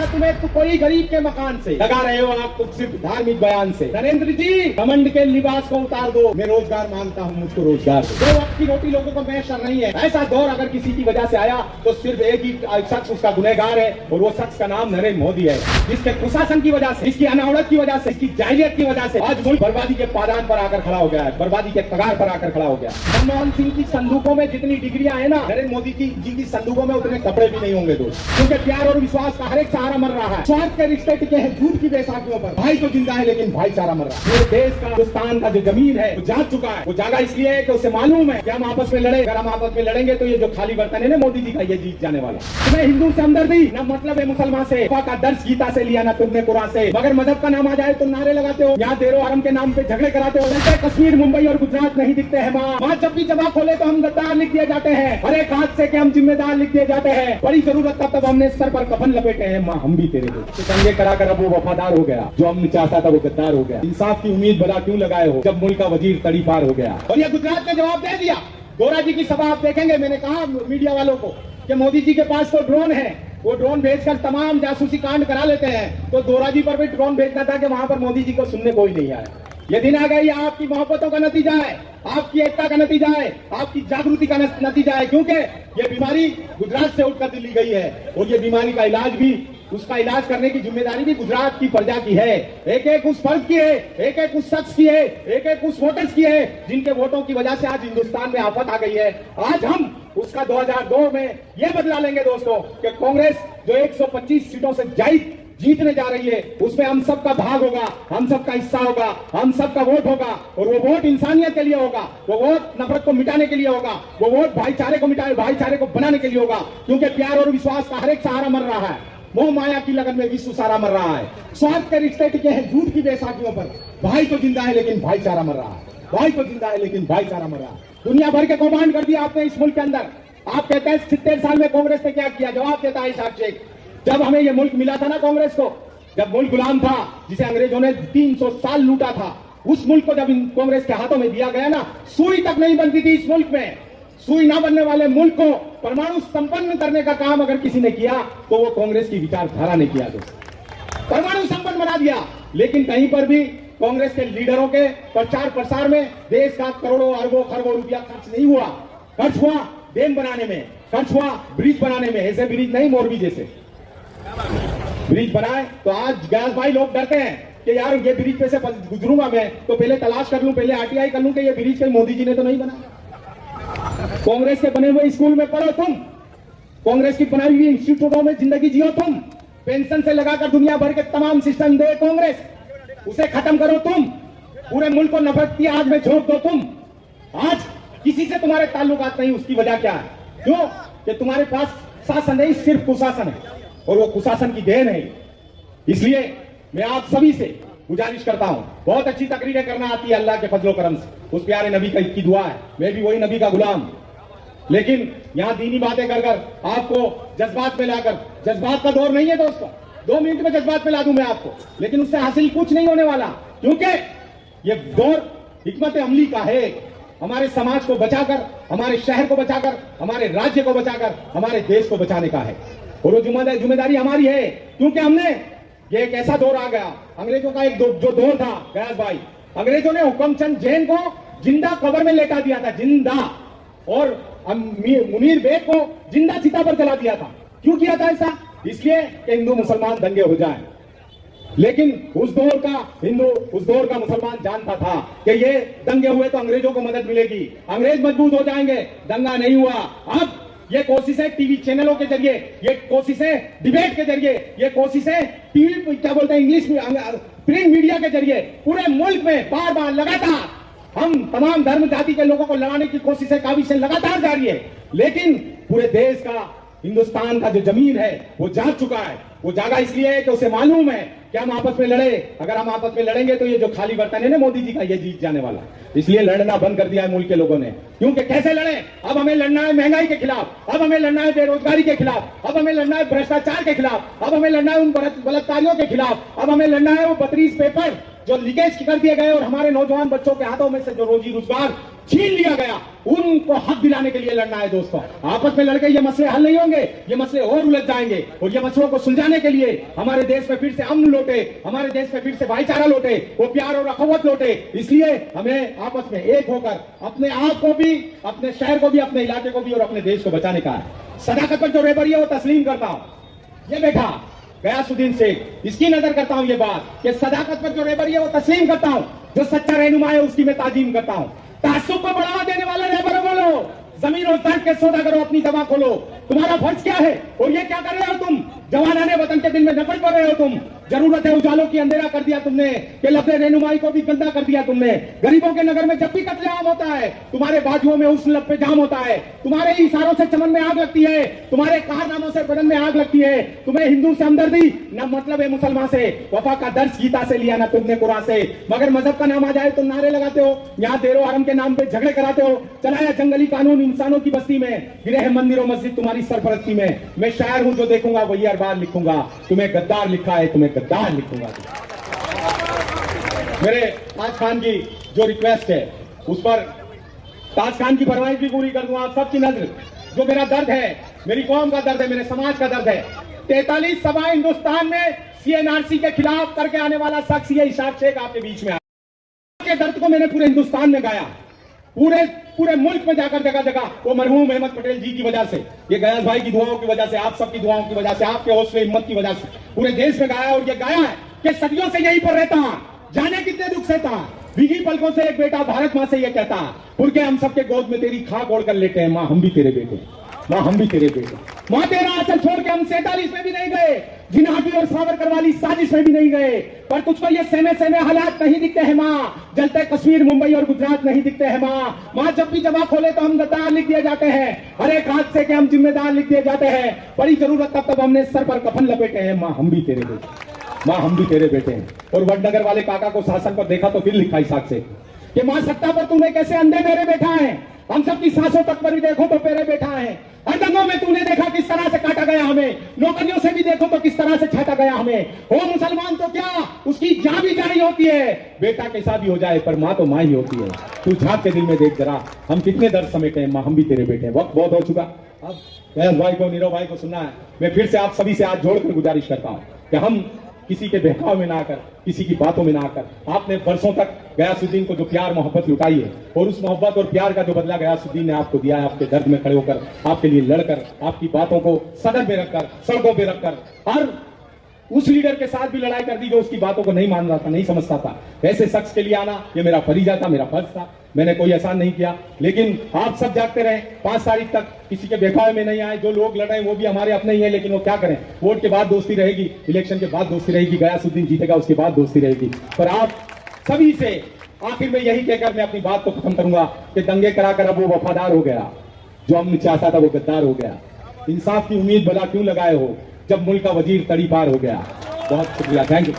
तुम्हें तो कोई गरीब के मकान से लगा रहे हो आप, तुम सिर्फ धार्मिक बयान से। नरेंद्र जी, घमंड के लिबास को उतार दो। मैं रोजगार मांगता हूँ, मुझको रोजगार दो। दो वक्त की रोटी लोगों को मैसर नहीं है। ऐसा दौर अगर किसी की वजह से आया तो सिर्फ एक ही शख्स उसका गुनहगार है, और वो शख्स का नाम नरेंद्र मोदी है, जिसके कुशासन की वजह से, जिसकी अनावड़त की वजह से, इसकी जाहिलियत की वजह से आज मुल्क बर्बादी के पादान पर आकर खड़ा हो गया है, बर्बादी के कगार पर आकर खड़ा हो गया। मनमोहन सिंह की संदूकों में जितनी डिग्रियां है ना, नरेंद्र मोदी जी की संदूकों में उतने कपड़े भी नहीं होंगे दोस्त, क्योंकि प्यार और विश्वास का हर एक सहारा मर रहा है। स्वार्थ के रिश्ते टिके हैं झूठ की बैसाखियों पर। भाई तो जिंदा है लेकिन भाईचारा मर रहा है। पूरे देश का, हिंदुस्तान का जो जमीन है वो जाग चुका है। वो जागा इसलिए है कि उसे मालूम है कि हम आपस में लड़े, अगर हम आपस में लड़ेंगे तो ये जो खाली बर्तन है ना मोदी जी का, ये जीत जाने वाला। तुम्हें हिंदू से हमदर्दी न मतलब है मुसलमान से, का दर्श गीता से लिया ना तुमने कुरान से, मगर मजहब का नाम आ जाए तो नारे लगाते हो, यहाँ देरो हरम के नाम पे झगड़े कराते हो। कश्मीर, मुंबई और गुजरात नहीं दिखते हैं वहाँ जब भी जमा खोले तो हम गद्दार लिख दिए जाते हैं, हर एक हाथ से कि हम जिम्मेदार लिख दिए जाते हैं। बड़ी जरूरत तब हमने सर पर कफन लपेटे हैं, माँ हम भी तेरे को दंगे कराकर अब वो वफादार हो गया, जो हम चाहता था वो गद्दार हो गया। इंसाफ की उम्मीद भला क्यों लगाए हो जब मुल्क का वजीर तड़ी पार हो गया। और ये गुजरात ने जवाब दे दिया। गोरा जी की सभा आप देखेंगे, मैंने कहा मीडिया वालों को कि मोदी जी के पास तो ड्रोन है, वो ड्रोन भेजकर तमाम जासूसी कांड करा लेते हैं, तो गोरा जी पर भी ड्रोन भेजना था कि वहां पर मोदी जी को सुनने कोई नहीं आया। ये दिन आ गया, ये आपकी मोहब्बतों का नतीजा है, आपकी एकता का नतीजा है, आपकी जागृति का नतीजा है, क्योंकि ये बीमारी गुजरात से उठकर दिल्ली गई है, और ये बीमारी का इलाज भी, उसका इलाज करने की जिम्मेदारी भी गुजरात की प्रजा की है। एक एक उस फर्द की है, एक एक उस शख्स की है, एक एक उस वोटर्स की है, जिनके वोटों की वजह से आज हिंदुस्तान में आफत आ गई है। आज हम उसका 2002 में ये बदला लेंगे दोस्तों कि कांग्रेस जो 125 सीटों से जीतने जा रही है, उसमें हम सबका भाग होगा, हम सबका हिस्सा होगा, हम सबका वोट होगा, और वो वोट इंसानियत के लिए होगा, वो वोट नफरत को मिटाने के लिए होगा, वो वोट भाईचारे को मिटाने, भाईचारे को बनाने के लिए होगा, क्योंकि प्यार और विश्वास का हर एक सहारा मर रहा है। मोह माया की लगन में विश्व सारा मर रहा है। स्वार्थ के रिश्ते टिके हैं झूठ की बैसाखियों पर। भाई तो जिंदा है लेकिन भाईचारा मर रहा है, भाई तो जिंदा है लेकिन भाईचारा मर रहा है। दुनिया भर के कौमांड कर दिया आपने इस मुल्क के अंदर। आप कहते हैं 70 साल में कांग्रेस ने क्या किया? जवाब देता है साहब शेख, जब हमें ये मुल्क मिला था ना कांग्रेस को, जब मुल्क गुलाम था, जिसे अंग्रेजों ने 300 साल लूटा था, उस मुल्क को जब कांग्रेस के हाथों में दिया गया ना, सुई तक नहीं बनती थी इस मुल्क में। सुई ना बनने वाले मुल्क को परमाणु संपन्न करने का काम अगर किसी ने किया तो वो कांग्रेस की विचारधारा ने किया, दोस्तों परमाणु संपन्न बना दिया। लेकिन कहीं पर भी कांग्रेस के लीडरों के प्रचार प्रसार में देश का करोड़ों अरबों खरबों रुपया खर्च नहीं हुआ। खर्च हुआ डैम बनाने में, खर्च हुआ ब्रिज बनाने में। ऐसे ब्रिज नहीं, मोरबी जैसे ब्रिज बनाए तो आज गैस भाई लोग डरते हैं कि यार ये ब्रिज पे से गुजरूंगा मैं तो पहले तलाश कर लूं, पहले आरटीआई कर लूं कि ये ब्रिज कहीं मोदी जी ने तो नहीं बनाया। कांग्रेस के बने हुए स्कूल में पढ़ो तुम, कांग्रेस की बनाई हुई इंस्टीट्यूटों में जिंदगी जियो तुम, पेंशन से लगाकर दुनिया भर के तमाम सिस्टम दे कांग्रेस, उसे खत्म करो तुम, पूरे मुल्क को नफरत की आग में झोंक दो तुम। आज किसी से तुम्हारे ताल्लुकात नहीं, उसकी वजह क्या है? क्यों? कि तुम्हारे पास शासन नहीं, सिर्फ कुशासन है, और वो कुशासन की देन है। इसलिए मैं आप सभी से गुजारिश करता हूं, बहुत अच्छी तकरीरें करना आती है अल्लाह के फजलो करम से, उस प्यारे नबी की दुआ है, मैं भी वही नबी का गुलाम। लेकिन यहां दीनी बातें कर आपको जज्बात में लाकर, जज्बात का दौर नहीं है दोस्तों, 2 मिनट में जज्बात में ला दूं मैं आपको, लेकिन उससे हासिल कुछ नहीं होने वाला, क्योंकि ये दौर हिकमत अमली का है। हमारे समाज को बचाकर, हमारे शहर को बचाकर, हमारे राज्य को बचाकर, हमारे देश को बचाने का है, और वो जिम्मेदारी हमारी है। क्योंकि हमने ये एक ऐसा दौर आ गया, अंग्रेजों का एक जो दौर था गयास भाई, अंग्रेजों ने हुक्मचंद जैन को जिंदा कब्र में लेटा दिया था, जिंदा, और मुनीर बेग को जिंदा चिता पर जला दिया था। क्यों किया था ऐसा? इसलिए कि हिंदू मुसलमान दंगे हो जाएं। लेकिन उस दौर का मुसलमान जानता था कि ये दंगे हुए तो अंग्रेजों को मदद मिलेगी, अंग्रेज मजबूत हो जाएंगे। दंगा नहीं हुआ। अब ये कोशिशें टीवी चैनलों के जरिए, ये कोशिशें डिबेट के जरिए, ये कोशिशें टीवी क्या बोलते हैं इंग्लिश में, प्रिंट मीडिया के जरिए पूरे मुल्क में बार बार लगातार हम तमाम धर्म जाति के लोगों को लड़ाने की कोशिशें, काविशें लगातार जारी है। लेकिन पूरे देश का, हिंदुस्तान का जो जमीन है वो जाग चुका है। वो जागा इसलिए है कि उसे मालूम है कि हम आपस में लड़े, अगर हम आपस में लड़ेंगे तो ये जो खाली बर्तन है ना मोदी जी का, ये जीत जाने वाला। इसलिए लड़ना बंद कर दिया है मुल्क के लोगों ने। क्योंकि कैसे लड़े? अब हमें लड़ना है महंगाई के खिलाफ, अब हमें लड़ना है बेरोजगारी के खिलाफ, अब हमें लड़ना है भ्रष्टाचार के खिलाफ, अब हमें लड़ना है उन बलात्कारियों के खिलाफ, अब हमें लड़ना है वो 32 पेपर जो लीकेज कर दिए गए और हमारे नौजवान बच्चों के हाथों में से जो रोजी रोजगार छीन लिया गया, उनको हक दिलाने के लिए लड़ना है दोस्तों। आपस में लड़के ये मसले हल नहीं होंगे, ये मसले और उलझ जाएंगे। और ये मसलों को सुलझाने के लिए हमारे देश में फिर से अमन लौटे, हमारे देश में फिर से भाईचारा लौटे, वो प्यार और अखवत लौटे। इसलिए हमें आपस में एक होकर अपने आप को भी, अपने शहर को भी, अपने इलाके को भी और अपने देश को बचाने का है। सदाकत पर जो रेबरी है वो तस्लीम करता हूं। ये बैठा गयासुद्दीन शेख, इसकी नजर करता हूं ये बात कि सदाकत पर जो रेबरी है वो तस्लीम करता हूं। जो सच्चा रहनुमा है उसकी मैं ताजीम करता हूं। तासुब को बढ़ावा देने वाले रहबर बोलो, जमीन और दर्द के सौदा करो, अपनी दवा खोलो। तुम्हारा फर्ज क्या है और ये क्या कर रहे हो तुम? जवानाने वतन के दिल में नफरत कर रहे हो तुम। जरूरत है उजालों की अंधेरा कर दिया तुमने, कि लफ्ज़े रहनुमाई को भी गंदा कर दिया तुमने। गरीबों के नगर में जब भी कत्लेआम होता है, तुम्हारे बाजुओं में उस लब पे जाम होता है, तुम्हारे ही इशारों से चमन में आग लगती है, तुम्हारे कारनामों से बदन में आग लगती है। तुम्हें हिंदू से हमदर्दी न मतलब है मुसलमान से, वफा का दर्श गीता से लिया ना तुमने कुरान से। मगर मजहब का नाम आ जाए तो नारे लगाते हो, यहाँ देरो हरम के नाम पे झगड़े कराते हो। चलाया जंगली कानून इंसानों की बस्ती में, गिरे हैं मंदिरों मस्जिद तुम्हारी सरपरस्ती में। मैं शायर हूं जो देखूंगा वही हर बार लिखूंगा, तुम्हें गद्दार लिखा है तुम्हें गद्दार लिखूंगा। मेरे ताज खान की जो रिक्वेस्ट है उस पर ताज खान की फरमाइश भी पूरी कर दूंगा। आप सबकी नजर, जो मेरा दर्द है, मेरी कौम का दर्द है, मेरे समाज का दर्द है। 43 सभा हिंदुस्तान में CNRC के खिलाफ करके आने वाला शख्स ये इशाक शेख आपके बीच में आया। के दर्द को मैंने पूरे हिंदुस्तान में गाया, पूरे मुल्क में जाकर जगह जगह, वो मरहूम अहमद पटेल जी की वजह से, ये गयास भाई की दुआओं की वजह से, आप सबकी दुआओं की वजह से, आपके हौसले हिम्मत की वजह से पूरे देश में गाया। और ये गाया है कि सदियों से यहीं पर रहता, जाने कितने दुख से था, भीगी पलकों से एक बेटा भारत मां से ये कहता, पुरके हम सबके गोद में तेरी खाक ओढ़ कर लेटे हैं, मां हम भी तेरे बेटे, मां हम भी तेरे बेटे। मां तेरा आंचल छोड़ के हम 47 में भी नहीं गए, जिन्ना की और सावरकर वाली साजिश में भी नहीं गए, पर तुझको ये सेमे हालात नहीं दिखते हैं माँ। जलते कश्मीर मुंबई और गुजरात नहीं दिखते हैं माँ। माँ जब भी जमा खोले तो हम गद्दार लिख दिए जाते हैं, हर एक हादसे के हम जिम्मेदार लिख दिए जाते हैं। बड़ी जरूरत तब हमने सर पर कफन लपेटे हैं, माँ हम भी तेरे बेटे, माँ हम भी तेरे बेटे हैं। और वडनगर वाले काका को शासन पर देखा तो फिर लिखा इसाक से कि माँ सत्ता पर तूने कैसे अंधे मेरे बैठा है, हम सबकी सांसों तक पर भी देखो तो पेरे बैठा है। हरदंगों में तूने देखा किस तरह से काटा गया हमें, नौकरियों से भी देखो तो किस तरह से छाटा गया हमें। हो मुसलमान तो क्या, उसकी जान भी जारी होती है, बेटा कैसा भी हो जाए पर माँ तो माँ ही होती है। तू झांक के दिल में देख जरा, हम कितने दर्द समेटे हैं, माँ हम भी तेरे बेटे हैं। वक्त बहुत हो चुका, अब गैस भाई को, नीरव भाई को सुनना है। मैं फिर से आप सभी से हाथ जोड़कर गुजारिश करता हूँ कि हम किसी के बहकाव में ना आकर, किसी की बातों में ना आकर, आपने बरसों तक गयासुद्दीन को जो प्यार मोहब्बत लुटाई है, और उस मोहब्बत और प्यार का जो बदला गयासुद्दीन ने आपको दिया है, आपके दर्द में खड़े होकर, आपके लिए लड़कर, आपकी बातों को सदन में रखकर, सड़कों पे रखकर, हर उस लीडर के साथ भी लड़ाई कर दी जो उसकी बातों को नहीं मान रहा था, नहीं समझता था। ऐसे शख्स के लिए आना ये मेरा फरीजा था, मेरा फर्ज था। मैंने कोई एहसान नहीं किया, लेकिन आप सब जागते रहे। 5 तारीख तक किसी के बेखाव में नहीं आए। जो लोग लड़े वो भी हमारे अपने ही हैं, लेकिन वो क्या करें, वोट के बाद दोस्ती रहेगी, इलेक्शन के बाद दोस्ती रहेगी, गयासुद्दीन जीतेगा उसके बाद दोस्ती रहेगी। पर आप सभी से आखिर में यही कहकर मैं अपनी बात को खत्म करूंगा कि दंगे कराकर अब वो वफादार हो गया, जो अमन चाहता था वो गद्दार हो गया। इंसाफ की उम्मीद भला क्यों लगाए हो जब मुल्क का वजीर तड़ी पार हो गया। बहुत शुक्रिया, थैंक यू।